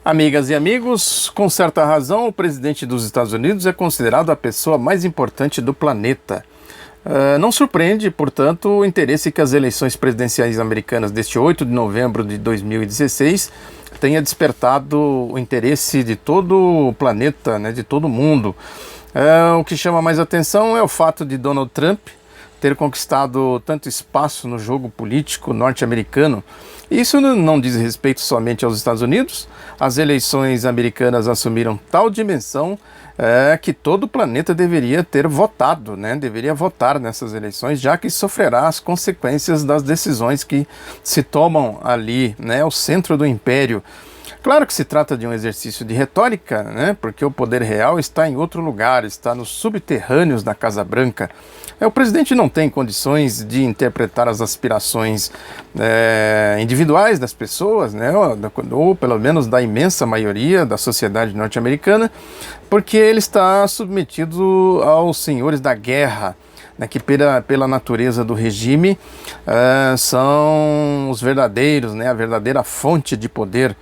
Amigas e amigos, com certa razão, o presidente dos Estados Unidos é considerado a pessoa mais importante do planeta. Não surpreende, portanto, o interesse que as eleições presidenciais americanas deste 8 de novembro de 2016 tenha despertado o interesse de todo o planeta, de todo o mundo. O que chama mais atenção é o fato de Donald Trump ter conquistado tanto espaço no jogo político norte-americano. Isso não diz respeito somente aos Estados Unidos. As eleições americanas assumiram tal dimensão que todo o planeta deveria ter votado, deveria votar nessas eleições, já que sofrerá as consequências das decisões que se tomam ali, ao centro do império. Claro que se trata de um exercício de retórica, porque o poder real está em outro lugar, está nos subterrâneos da Casa Branca. O presidente não tem condições de interpretar as aspirações individuais das pessoas, ou pelo menos da imensa maioria da sociedade norte-americana, porque ele está submetido aos senhores da guerra, que pela natureza do regime são os verdadeiros, a verdadeira fonte de poder.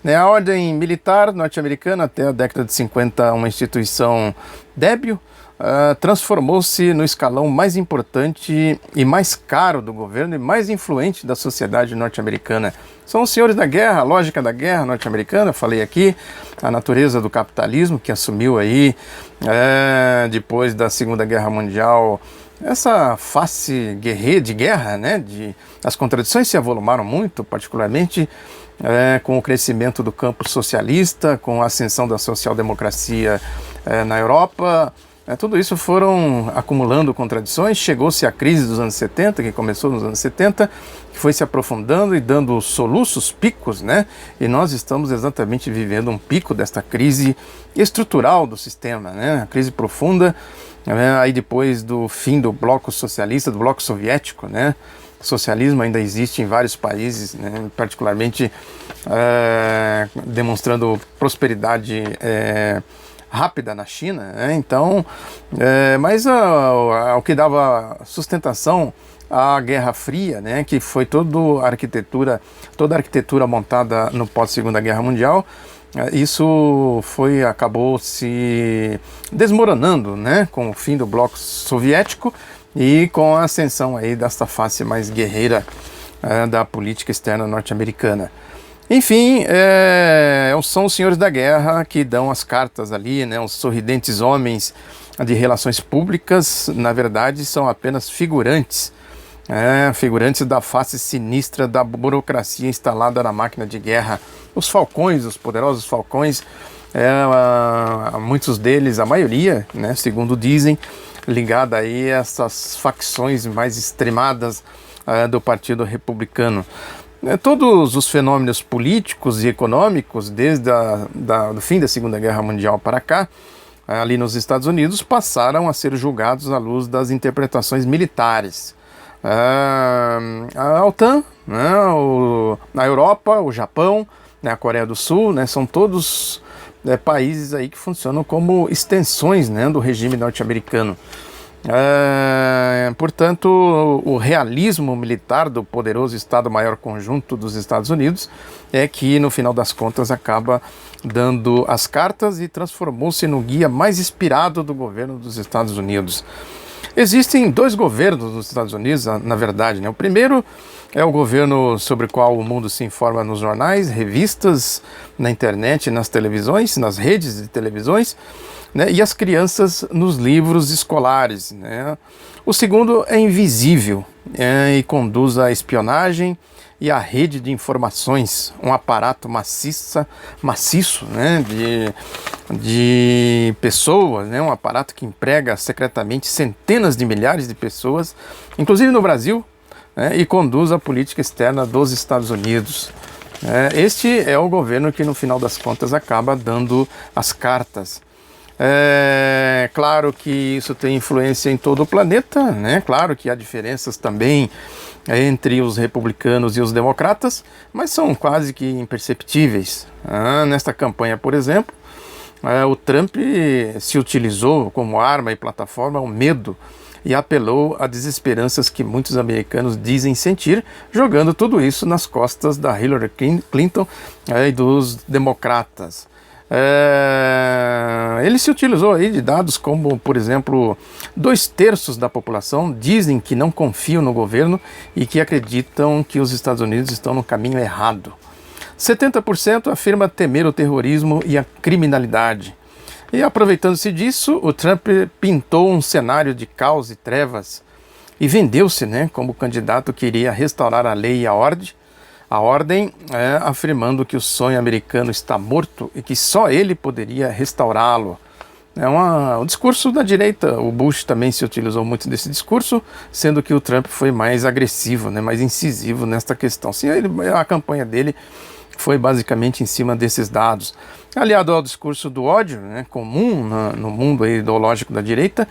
A ordem militar norte-americana, até a década de 50, uma instituição débil, transformou-se no escalão mais importante e mais caro do governo e mais influente da sociedade norte-americana. São os senhores da guerra, a lógica da guerra norte-americana, falei aqui, a natureza do capitalismo que assumiu aí, depois da Segunda Guerra Mundial, essa face de guerra, as contradições se avolumaram muito, particularmente com o crescimento do campo socialista, com a ascensão da social-democracia na Europa. Tudo isso foram acumulando contradições, chegou-se à crise dos anos 70, que começou nos anos 70, que foi se aprofundando e dando soluços, picos, e nós estamos exatamente vivendo um pico desta crise estrutural do sistema, a crise profunda, aí depois do fim do bloco socialista, do bloco soviético, O socialismo ainda existe em vários países, particularmente demonstrando prosperidade rápida na China, mas o que dava sustentação à Guerra Fria, que foi toda a arquitetura montada no pós-Segunda Guerra Mundial, isso acabou se desmoronando, com o fim do bloco soviético e com a ascensão aí desta face mais guerreira da política externa norte-americana. Enfim, são os senhores da guerra que dão as cartas ali, os sorridentes homens de relações públicas, na verdade, são apenas figurantes, figurantes da face sinistra da burocracia instalada na máquina de guerra. Os falcões, os poderosos falcões, muitos deles, a maioria, segundo dizem, ligada aí a essas facções mais extremadas do Partido Republicano. Todos os fenômenos políticos e econômicos, desde o fim da Segunda Guerra Mundial para cá, ali nos Estados Unidos, passaram a ser julgados à luz das interpretações militares. A OTAN, a Europa, o Japão, a Coreia do Sul, são todos países aí que funcionam como extensões do regime norte-americano. Portanto, o realismo militar do poderoso Estado-Maior Conjunto dos Estados Unidos é que, no final das contas, acaba dando as cartas e transformou-se no guia mais inspirado do governo dos Estados Unidos. Existem dois governos dos Estados Unidos, na verdade. O primeiro é o governo sobre o qual o mundo se informa nos jornais, revistas, na internet, nas televisões, nas redes de televisões, e as crianças nos livros escolares. O segundo é invisível e conduz à espionagem e à rede de informações, um aparato maciço de pessoas, um aparato que emprega secretamente centenas de milhares de pessoas, inclusive no Brasil, e conduz a política externa dos Estados Unidos. Este é o governo que, no final das contas, acaba dando as cartas. Claro que isso tem influência em todo o planeta, Claro que há diferenças também entre os republicanos e os democratas, mas são quase que imperceptíveis. Nesta campanha, por exemplo, o Trump se utilizou como arma e plataforma o medo e apelou a desesperanças que muitos americanos dizem sentir, jogando tudo isso nas costas da Hillary Clinton e dos democratas. Ele se utilizou aí de dados como, por exemplo, 2/3 da população dizem que não confiam no governo e que acreditam que os Estados Unidos estão no caminho errado. 70% afirma temer o terrorismo e a criminalidade. E aproveitando-se disso, o Trump pintou um cenário de caos e trevas e vendeu-se, né, como candidato que iria restaurar a lei e a ordem, afirmando que o sonho americano está morto e que só ele poderia restaurá-lo. O discurso da direita, o Bush também se utilizou muito desse discurso, sendo que o Trump foi mais agressivo, né, mais incisivo nesta questão. Sim, a campanha dele foi basicamente em cima desses dados. Aliado ao discurso do ódio, né, comum no mundo ideológico da direita,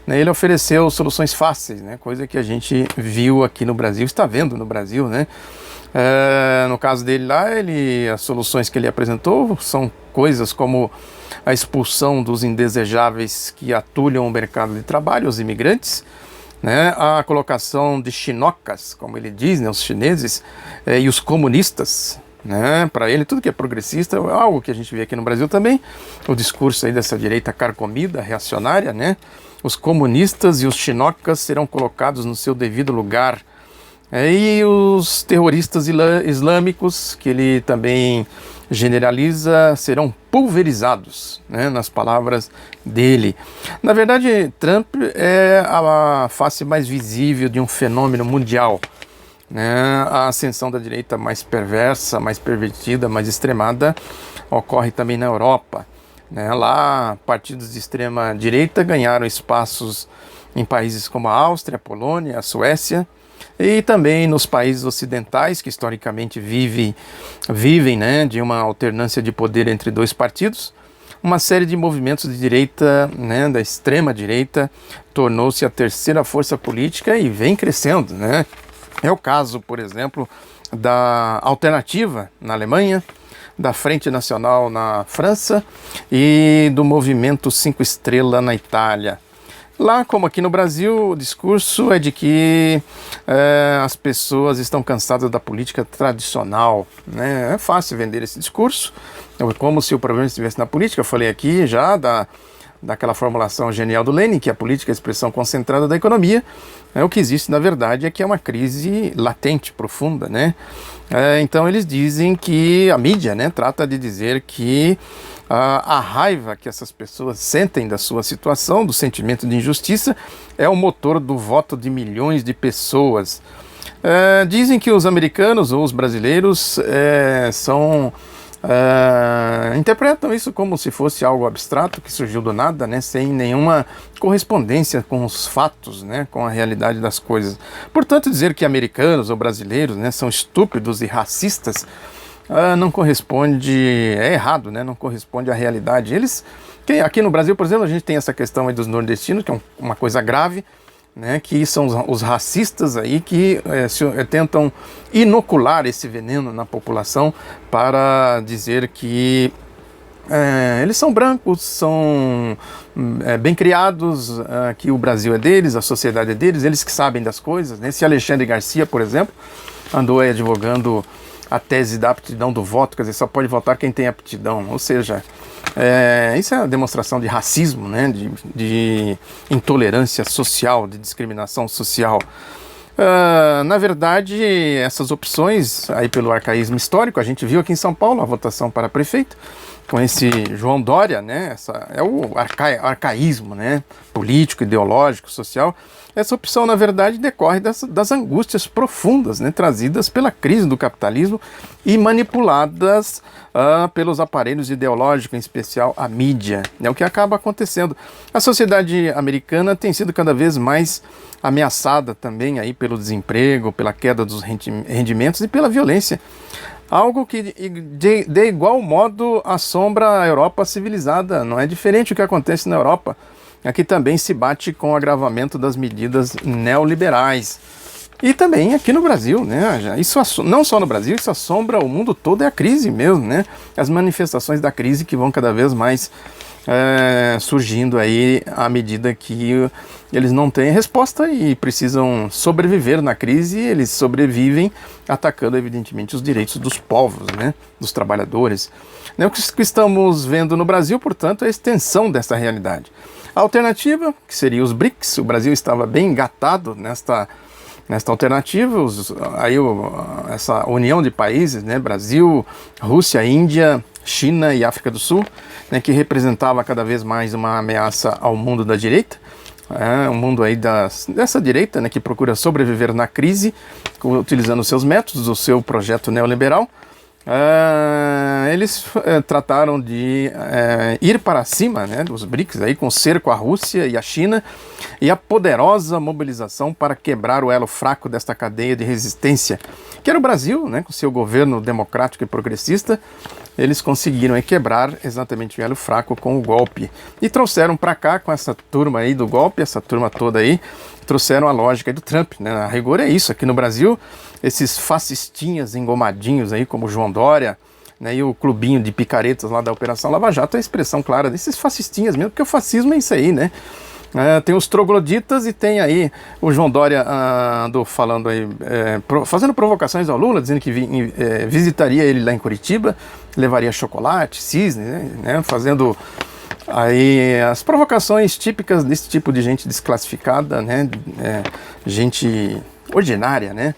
né, ele ofereceu soluções fáceis, né, coisa que a gente viu aqui no Brasil, está vendo no Brasil, né? No caso dele lá, as soluções que ele apresentou são coisas como a expulsão dos indesejáveis que atulham o mercado de trabalho, os imigrantes, né, a colocação de chinocas, como ele diz, né, os chineses, e os comunistas, né, para ele tudo que é progressista, algo que a gente vê aqui no Brasil também, o discurso aí dessa direita carcomida, reacionária, né, os comunistas e os chinocas serão colocados no seu devido lugar, e os terroristas islâmicos, que ele também generaliza, serão pulverizados, né, nas palavras dele. Na verdade, Trump é a face mais visível de um fenômeno mundial, né? A ascensão da direita mais perversa, mais pervertida, mais extremada ocorre também na Europa, né? Lá, partidos de extrema direita ganharam espaços em países como a Áustria, a Polônia, a Suécia, e também nos países ocidentais, que historicamente vivem, né, de uma alternância de poder entre dois partidos. Uma série de movimentos de direita, né, da extrema direita, tornou-se a terceira força política e vem crescendo, né? É o caso, por exemplo, da Alternativa na Alemanha, da Frente Nacional na França e do Movimento 5 Estrela na Itália. Lá, como aqui no Brasil, o discurso é de que as pessoas estão cansadas da política tradicional, né? É fácil vender esse discurso, como se o problema estivesse na política. Eu falei aqui já daquela formulação genial do Lenin, que a política é a expressão concentrada da economia. O que existe, na verdade, é que é uma crise latente, profunda, né? Então eles dizem que a mídia, né, trata de dizer que a raiva que essas pessoas sentem da sua situação, do sentimento de injustiça, é o motor do voto de milhões de pessoas. Dizem que os americanos ou os brasileiros interpretam isso como se fosse algo abstrato que surgiu do nada, né, sem nenhuma correspondência com os fatos, né, com a realidade das coisas. Portanto, dizer que americanos ou brasileiros, né, são estúpidos e racistas não corresponde, é errado, né, não corresponde à realidade. Aqui no Brasil, por exemplo, a gente tem essa questão aí dos nordestinos, que é uma coisa grave, né, que são os racistas aí que tentam inocular esse veneno na população para dizer que eles são brancos, são bem criados, que o Brasil é deles, a sociedade é deles, eles que sabem das coisas, né? Esse Alexandre Garcia, por exemplo, andou aí advogando a tese da aptidão do voto, quer dizer, só pode votar quem tem aptidão, ou seja, isso é uma demonstração de racismo, né, de intolerância social, de discriminação social. Na verdade, essas opções, aí pelo arcaísmo histórico, a gente viu aqui em São Paulo a votação para prefeito, com esse João Dória, né, é o arcaísmo, né, político, ideológico, social. Essa opção, na verdade, decorre das angústias profundas, né, trazidas pela crise do capitalismo e manipuladas pelos aparelhos ideológicos, em especial a mídia. É o que acaba acontecendo. A sociedade americana tem sido cada vez mais ameaçada também aí pelo desemprego, pela queda dos rendimentos e pela violência. Algo que de igual modo assombra a Europa civilizada. Não é diferente o que acontece na Europa. Aqui também se bate com o agravamento das medidas neoliberais. E também aqui no Brasil, né? Isso não só no Brasil, isso assombra o mundo todo, é a crise mesmo, né? As manifestações da crise que vão cada vez mais surgindo aí à medida que eles não têm resposta e precisam sobreviver na crise. Eles sobrevivem atacando, evidentemente, os direitos dos povos, né, dos trabalhadores. O que estamos vendo no Brasil, portanto, é a extensão dessa realidade. A alternativa, que seria os BRICS, o Brasil estava bem engatado nesta alternativa, essa união de países, né, Brasil, Rússia, Índia, China e África do Sul, né, que representava cada vez mais uma ameaça ao mundo da direita, um mundo aí dessa direita, né, que procura sobreviver na crise, utilizando seus métodos, o seu projeto neoliberal. Eles trataram de ir para cima, né, dos BRICS, aí, com cerco à Rússia e à China, e a poderosa mobilização para quebrar o elo fraco desta cadeia de resistência, que era o Brasil, né, com seu governo democrático e progressista. Eles conseguiram quebrar exatamente o elo fraco com o golpe. E trouxeram para cá, com essa turma aí do golpe, essa turma toda aí, trouxeram a lógica do Trump, né? A rigor é isso, aqui no Brasil, esses fascistinhas engomadinhos aí, como João Dória, né, e o clubinho de picaretas lá da Operação Lava Jato, é a expressão clara desses fascistinhas mesmo, porque o fascismo é isso aí, né? Tem os trogloditas e tem aí o João Dória andou falando aí, fazendo provocações ao Lula, dizendo que visitaria ele lá em Curitiba, levaria chocolate, cisne, né, fazendo aí as provocações típicas desse tipo de gente desclassificada, né, gente ordinária, né.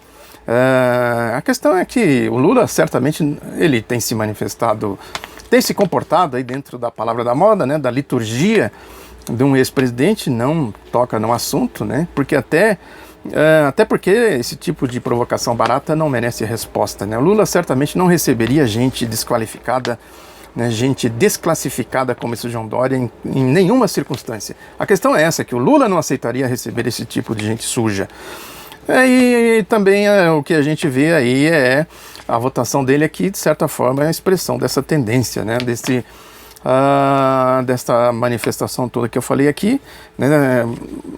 A questão é que o Lula certamente ele tem se manifestado, tem se comportado aí dentro da palavra da moda, né, da liturgia de um ex-presidente, não toca no assunto, né? Porque até porque esse tipo de provocação barata não merece resposta, né? O Lula certamente não receberia gente desqualificada, né, gente desclassificada como esse João Dória em nenhuma circunstância. A questão é essa, que o Lula não aceitaria receber esse tipo de gente suja. E também o que a gente vê aí é a votação dele aqui, de certa forma, é a expressão dessa tendência, né, desta manifestação toda que eu falei aqui, né?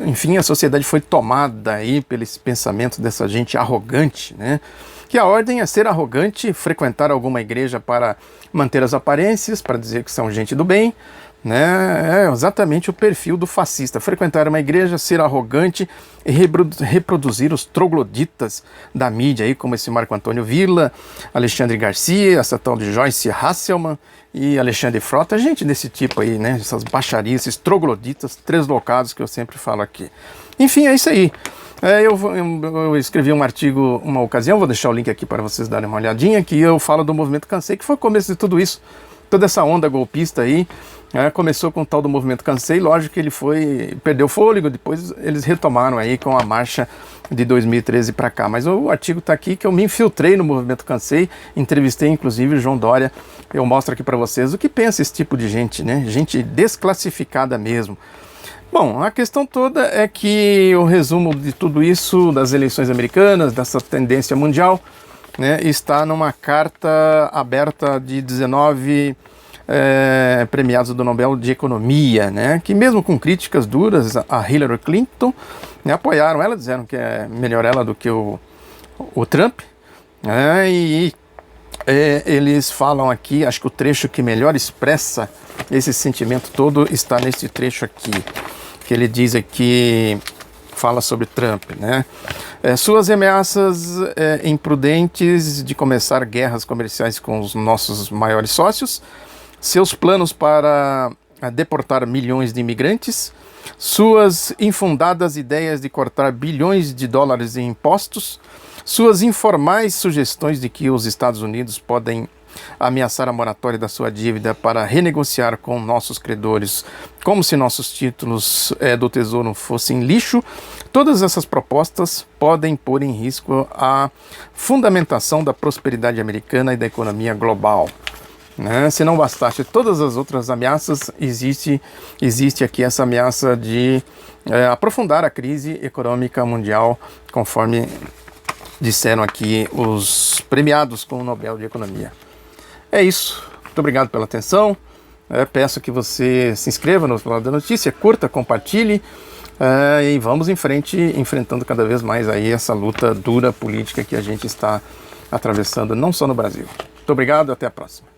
Enfim, a sociedade foi tomada aí pelo esse pensamento dessa gente arrogante, né? Que a ordem é ser arrogante, frequentar alguma igreja para manter as aparências, para dizer que são gente do bem, né? É exatamente o perfil do fascista: frequentar uma igreja, ser arrogante e reproduzir os trogloditas da mídia, aí, como esse Marco Antônio Villa, Alexandre Garcia, essa tal de Joyce Hasselman e Alexandre Frota, gente desse tipo aí, né? Essas baixarias, esses trogloditas treslocados que eu sempre falo aqui. Enfim, é isso aí. Eu escrevi um artigo uma ocasião, vou deixar o link aqui para vocês darem uma olhadinha, que eu falo do movimento Cansei, que foi o começo de tudo isso, toda essa onda golpista aí. Começou com o tal do movimento Cansei, lógico que ele perdeu fôlego, depois eles retomaram aí com a marcha de 2013 para cá. Mas o artigo está aqui, que eu me infiltrei no movimento Cansei, entrevistei inclusive o João Dória. Eu mostro aqui para vocês o que pensa esse tipo de gente, né? Gente desclassificada mesmo. Bom, a questão toda é que o resumo de tudo isso, das eleições americanas, dessa tendência mundial, né, está numa carta aberta de 19 premiados do Nobel de Economia, né, que mesmo com críticas duras a Hillary Clinton, né, apoiaram ela, disseram que é melhor ela do que o Trump, né, eles falam aqui, acho que o trecho que melhor expressa esse sentimento todo está nesse trecho aqui, que ele diz aqui, fala sobre Trump, né? Suas ameaças imprudentes de começar guerras comerciais com os nossos maiores sócios, seus planos para deportar milhões de imigrantes, suas infundadas ideias de cortar bilhões de dólares em impostos, suas informais sugestões de que os Estados Unidos podem ameaçar a moratória da sua dívida para renegociar com nossos credores, como se nossos títulos do Tesouro fossem lixo. Todas essas propostas podem pôr em risco a fundamentação da prosperidade americana e da economia global. Né? Se não bastasse todas as outras ameaças, existe aqui essa ameaça de aprofundar a crise econômica mundial, conforme disseram aqui os premiados com o Nobel de Economia. É isso. Muito obrigado pela atenção. Peço que você se inscreva no Lado da Notícia, curta, compartilhe e vamos em frente, enfrentando cada vez mais aí essa luta dura política que a gente está atravessando, não só no Brasil. Muito obrigado, até a próxima.